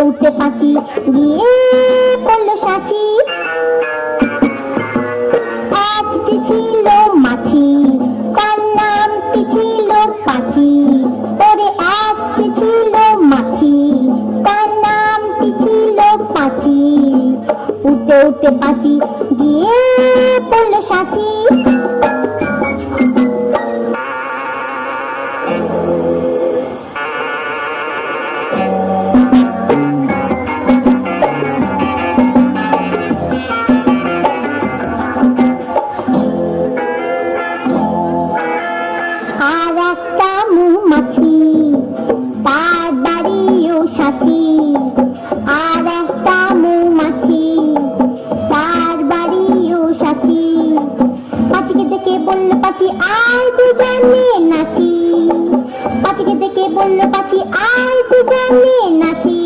উঠে পাখি গিয়ে পড়লো সাথী। একটি ছিল মাছি, তার নামটি ছিল পাখি। ওরে একটি ছিল মাছি, তার নামটি ছিল পাখি। উঠে উঠে পাখি গিয়ে পড়লো সাথী। আর একটা মৌমাছি, তার বাড়িও সাথী। আর একটা মৌমাছি, তার বাড়িও সাথী। পাখিকে দেখে বলল পাখি আয় দুজনে নাচি। পাখিকে দেখে বলল পাখি আয় দুজনে নাচি।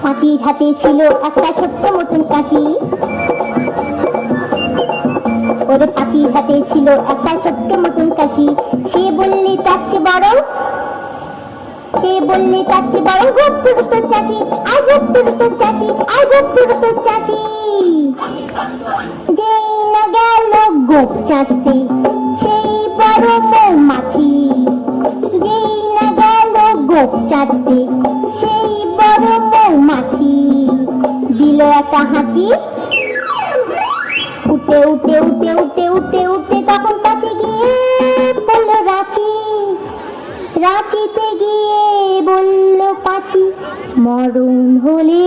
পাখির হাতে ছিল একটা ছোট্ট মতন কাঁচি। ওরে পাখির হাতে ছিল একটা ছোট্ট মতন কাঁচি। সে বললে তার চেয়ে বড়, সে বললে তার চেয়ে বড় ঘুরতে ঘুরতে চাচি। আয় ঘুরতে ঘুরতে চাচি, আয় ঘুরতে ঘুরতে চাচি। যেই না গেল গোপ চাচতে সেই বড় মৌমাছি। যেই না গেল গোপ চাচতে সেই বড় মৌমাছি। দিল একটা হাঁচি, উঠে উঠে উঠে উঠে উঠে উঠে তখন কাছে গিয়ে বলল রাঁচি। রাঁচিতে গিয়ে বলল পাখি মরণ হলে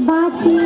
বাঁচি।